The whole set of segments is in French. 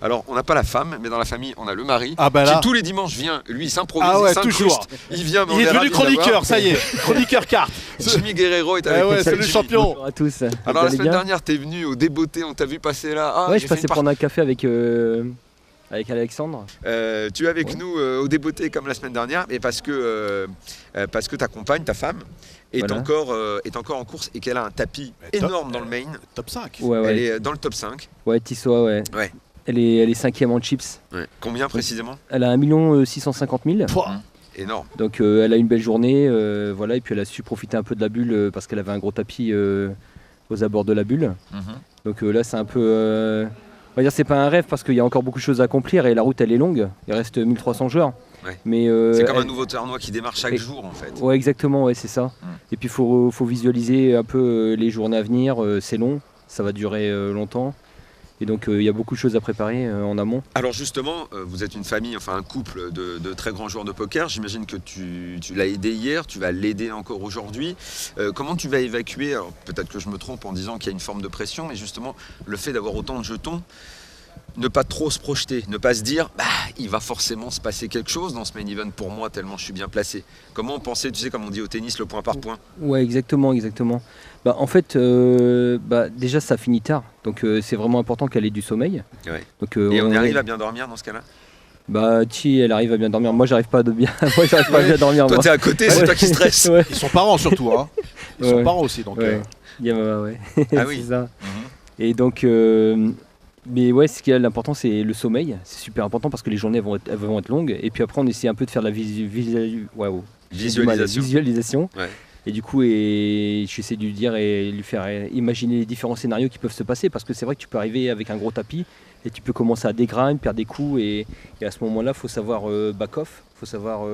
Alors, on n'a pas la femme, mais dans la famille, on a le mari Ah bah là. qui tous les dimanches vient. Lui, il s'improvise, Ah ouais, il s'incruste, toujours. il vient. Mais Il est devenu chroniqueur, ça y est. Chroniqueur carte. Jimmy Guerrero est avec Ah nous. ouais, c'est Salut, le Jimmy. champion. Bonjour à tous. Alors, Vous la allez semaine bien dernière, t'es venu au Débeauté, on t'a vu passer là. Ah, Ouais, j'ai je fait passais une prendre un café avec Alexandre. Tu es avec nous au Débeauté comme la semaine dernière, mais parce que ta compagne, ta femme, est, Voilà. encore en course et qu'elle a un tapis énorme dans le main. Top 5. Ouais, Elle ouais. est dans le top 5. Ouais, Tissoa, ouais. Ouais. Elle est 5e en chips. Ouais. Combien précisément? Elle a 1 650 000. Énorme. Donc elle a une belle journée, voilà, et puis elle a su profiter un peu de la bulle parce qu'elle avait un gros tapis aux abords de la bulle. Donc là c'est un peu, on va dire c'est pas un rêve parce qu'il y a encore beaucoup de choses à accomplir et la route elle est longue, il reste 1300 joueurs. Ouais. Mais C'est comme un nouveau tournoi qui démarre chaque jour en fait. Ouais, exactement, ouais, c'est ça. Et puis il faut visualiser un peu les journées à venir, c'est long, ça va durer longtemps. Et donc il y a beaucoup de choses à préparer en amont. Alors justement, vous êtes une famille, enfin un couple de très grands joueurs de poker. J'imagine que tu l'as aidé hier, tu vas l'aider encore aujourd'hui. Comment tu vas évacuer, alors peut-être que je me trompe en disant qu'il y a une forme de pression, mais justement le fait d'avoir autant de jetons, ne pas trop se projeter, ne pas se dire il va forcément se passer quelque chose dans ce main event pour moi tellement je suis bien placé. Comment penser, tu sais comme on dit au tennis, le point par point? Ouais, exactement. Bah, en fait, déjà ça finit tard, donc c'est vraiment important qu'elle ait du sommeil. Ouais. Donc, Et on arrive à bien dormir dans ce cas-là? Bah, elle arrive à bien dormir. Moi, j'arrive pas à bien dormir. Toi, moi. t'es à côté, c'est toi qui stresses. Ouais. Ils sont parents surtout, hein. Ils sont Ouais. parents aussi, donc. Ouais. Il y a ouais. Ah oui. C'est ça. Et donc, mais ouais, ce qui est l'important, c'est le sommeil. C'est super important parce que les journées elles vont être longues. Et puis après, on essaie un peu de faire de la visualisation. Ouais. Et du coup, j'essaie de lui dire et lui faire imaginer les différents scénarios qui peuvent se passer. Parce que c'est vrai que tu peux arriver avec un gros tapis et tu peux commencer à dégrind, perdre des coups. Et à ce moment-là, il faut savoir back-off, il faut savoir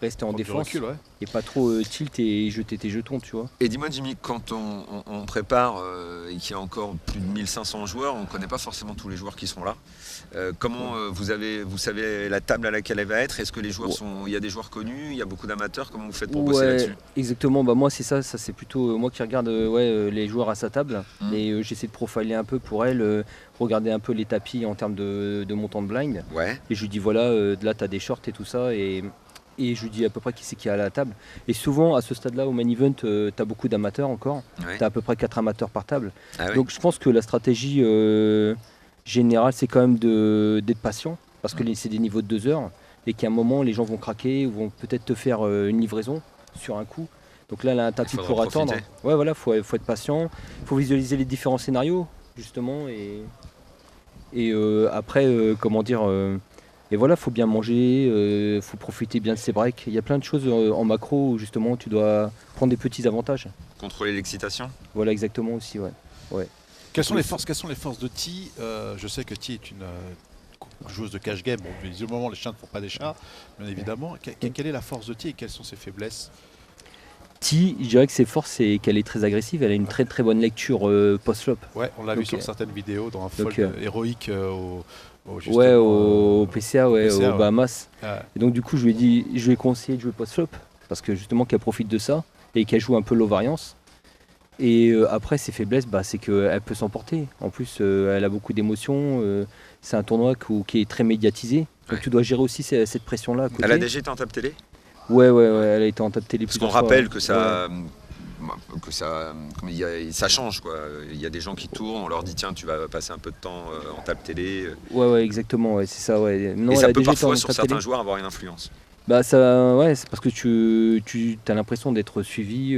rester en Prendre du défense recul, ouais. et pas trop tilt et jeter tes jetons, tu vois. Et dis-moi Jimmy, quand on prépare et qu'il y a encore plus de 1500 joueurs, on ne connaît pas forcément tous les joueurs qui sont là. Comment vous savez la table à laquelle elle va être? Est-ce que les joueurs il y a des joueurs connus, il y a beaucoup d'amateurs? Comment vous faites pour bosser là-dessus? Exactement, bah moi c'est ça c'est plutôt moi qui regarde les joueurs à sa table et j'essaie de profiler un peu pour elle, regarder un peu les tapis en termes de montant de blind. Ouais. Et je lui dis voilà, là tu as des shorts et tout ça et je lui dis à peu près qui c'est qui est à la table. Et souvent à ce stade-là au main event, tu as beaucoup d'amateurs encore, Ouais. tu as à peu près 4 amateurs par table. Ah oui. Donc je pense que la stratégie générale c'est quand même d'être patient parce que c'est des niveaux de 2 heures et qu'à un moment les gens vont craquer ou vont peut-être te faire une livraison sur un coup. Donc là, elle a un tapis pour attendre. Ouais, voilà, faut être patient. Il faut visualiser les différents scénarios, justement. Et après, et voilà, faut bien manger, faut profiter bien de ses breaks. Il y a plein de choses en macro où, justement, tu dois prendre des petits avantages. Contrôler l'excitation. Voilà, exactement aussi, ouais. Quelles sont les forces de Ti? Je sais que Ti est une joueuse de cash game. Bon, visiblement, les chiens ne font pas des chats, bien évidemment. Quelle est la force de Ti et quelles sont ses faiblesses? Ti, je dirais que ses forces, c'est qu'elle est très agressive. Elle a une très très bonne lecture post-flop. Ouais, on l'a vu Donc, sur certaines vidéos dans un fold héroïque au PCA, PCA, aux Bahamas. Ah. Et donc du coup, je lui ai conseillé de jouer post-flop parce que justement qu'elle profite de ça et qu'elle joue un peu low variance. Et après, ses faiblesses, c'est qu'elle peut s'emporter. En plus, elle a beaucoup d'émotions. C'est un tournoi qui est très médiatisé. Donc tu dois gérer aussi cette pression-là à côté. Elle a déjà été en table télé? Ouais, elle a été en table télé. Parce qu'on rappelle que ça... ça change quoi. Il y a des gens qui tournent, on leur dit tiens tu vas passer un peu de temps en table télé. Ouais exactement, c'est ça. Ouais. Non, et ça peut parfois sur certains joueurs avoir une influence. C'est parce que tu as l'impression d'être suivi,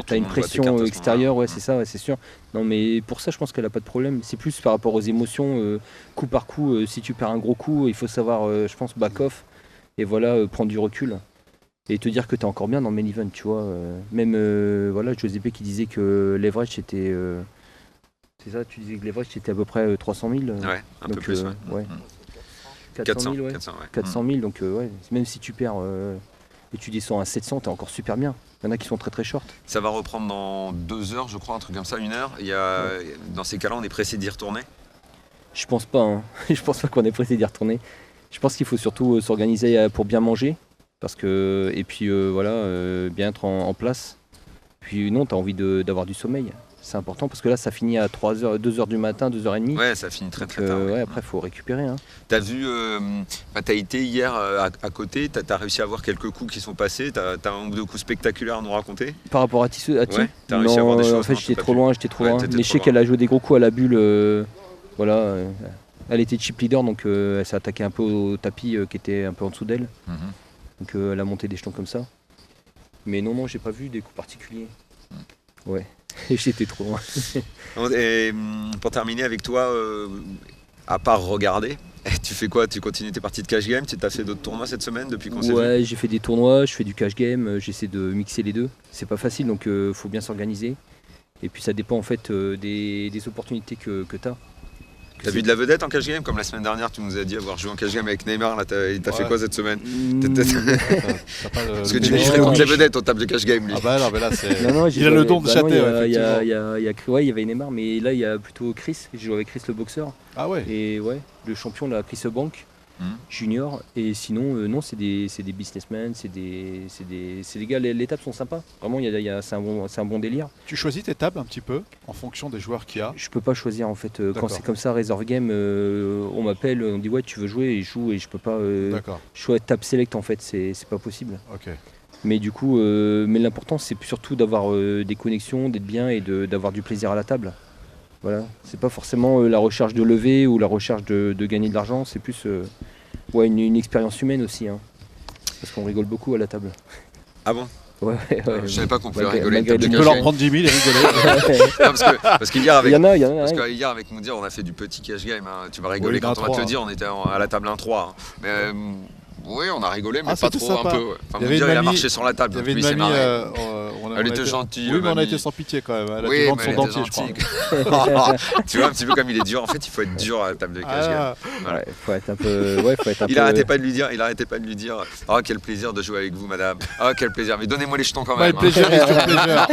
tu as une pression extérieure, c'est ça, c'est sûr. Non mais pour ça je pense qu'elle a pas de problème. C'est plus par rapport aux émotions, coup par coup, si tu perds un gros coup, il faut savoir, je pense, back off et voilà, prendre du recul. Et te dire que tu es encore bien dans le main event, tu vois. Même Giuseppe qui disait que leverage était. C'est ça, tu disais que leverage c'était à peu près 300 000. Ouais, un peu plus. Ouais. 400 000, 400 000, donc même si tu perds et tu descends à 700, tu es encore super bien. Il y en a qui sont très très short. Ça va reprendre dans 2 heures, je crois, un truc comme ça, 1 heure. Dans ces cas-là, on est pressé d'y retourner? Je pense pas. Hein. Je pense pas qu'on est pressé d'y retourner. Je pense qu'il faut surtout s'organiser pour bien manger. Et puis bien être en place. Puis non, tu as envie d'avoir du sommeil. C'est important parce que là, ça finit à 3h, 2h du matin, 2h30. Ouais, ça finit très Donc, très tard. ouais, après, il faut récupérer. Hein. T'as vu, t'as été hier à côté, t'as réussi à voir quelques coups qui sont passés, t'as un ou deux coups spectaculaires à nous raconter? Par rapport à Tissot, Ouais, t'as réussi à voir des choses? En fait, Non, j'étais t'as trop pas loin, pu. j'étais trop Ouais, loin. t'étais Mais je trop sais qu'elle a joué des gros coups à la bulle. Voilà. Elle était chip leader, donc elle s'est attaquée un peu au tapis qui était un peu en dessous d'elle. Mhm. Donc elle a monté des jetons comme ça. Mais non, j'ai pas vu des coups particuliers. Ouais, j'étais trop loin. Et pour terminer avec toi, à part regarder, tu fais quoi? Tu continues tes parties de cash game? Tu as fait d'autres tournois cette semaine depuis qu'on s'est vu? Ouais, j'ai fait des tournois, je fais du cash game, j'essaie de mixer les deux. C'est pas facile, donc faut bien s'organiser. Et puis ça dépend en fait des opportunités que tu as. T'as vu de la vedette en cash game? Comme la semaine dernière, tu nous as dit avoir joué en cash game avec Neymar. Là, il t'a fait quoi cette semaine? Parce que tu lui fréquentes les vedettes au table de cash game, lui. Ah bah non, mais là c'est. Non, Il a le don de chatter, effectivement. Il y avait Neymar, mais là il y a plutôt Chris. J'ai joué avec Chris le boxeur. Ah ouais. Et ouais, le champion, là, Chris Bank, junior. Et sinon, non, c'est des businessmen, c'est des gars, les tables sont sympas. Vraiment, c'est un bon délire. Tu choisis tes tables un petit peu en fonction des joueurs qu'il y a? Je peux pas choisir en fait. Quand D'accord. c'est comme ça, Reserve Game, on m'appelle, on dit ouais, tu veux jouer, et je joue, et je peux pas D'accord. choisir table select en fait, c'est pas possible. Ok. Mais du coup, mais l'important c'est surtout d'avoir des connexions, d'être bien et d'avoir du plaisir à la table. Voilà, c'est pas forcément la recherche de lever ou la recherche de gagner de l'argent, c'est plus ouais, une expérience humaine aussi. Hein. Parce qu'on rigole beaucoup à la table. Ah bon? Ouais, Je savais pas qu'on pouvait Malgré- rigoler. malgré une table Tu de peux cash leur game. prendre 10 000 et rigoler. Non, parce qu'hier il y en a, parce ouais. que hier avec Moudir, on a fait du petit cash game. Hein. Tu vas rigoler Oui, quand d'un on va te 3, dire, on était à la table 1-3. Hein. Mais oui, on a rigolé, mais Ah, pas c'était trop, sympa. un peu. Ouais. Enfin, Il y avait Moudir, une il a mamie- marché sur la table. Il y avait donc une lui, c'est mamie. marré. Elle était gentille, Oui, mais on a mamie. été sans pitié quand même. Elle a Oui, dû vendre mais son elle était dentier, je gentille. crois. Tu vois un petit peu comme il est dur. En fait, il faut être dur à la table de cash game. Ah, Voilà. Ouais, faut être un peu. Ouais, faut être un Il peu. arrêtait pas de lui dire, oh quel plaisir de jouer avec vous, madame. Oh quel plaisir. Mais donnez-moi les jetons quand bah, même. le plaisir is your pleasure.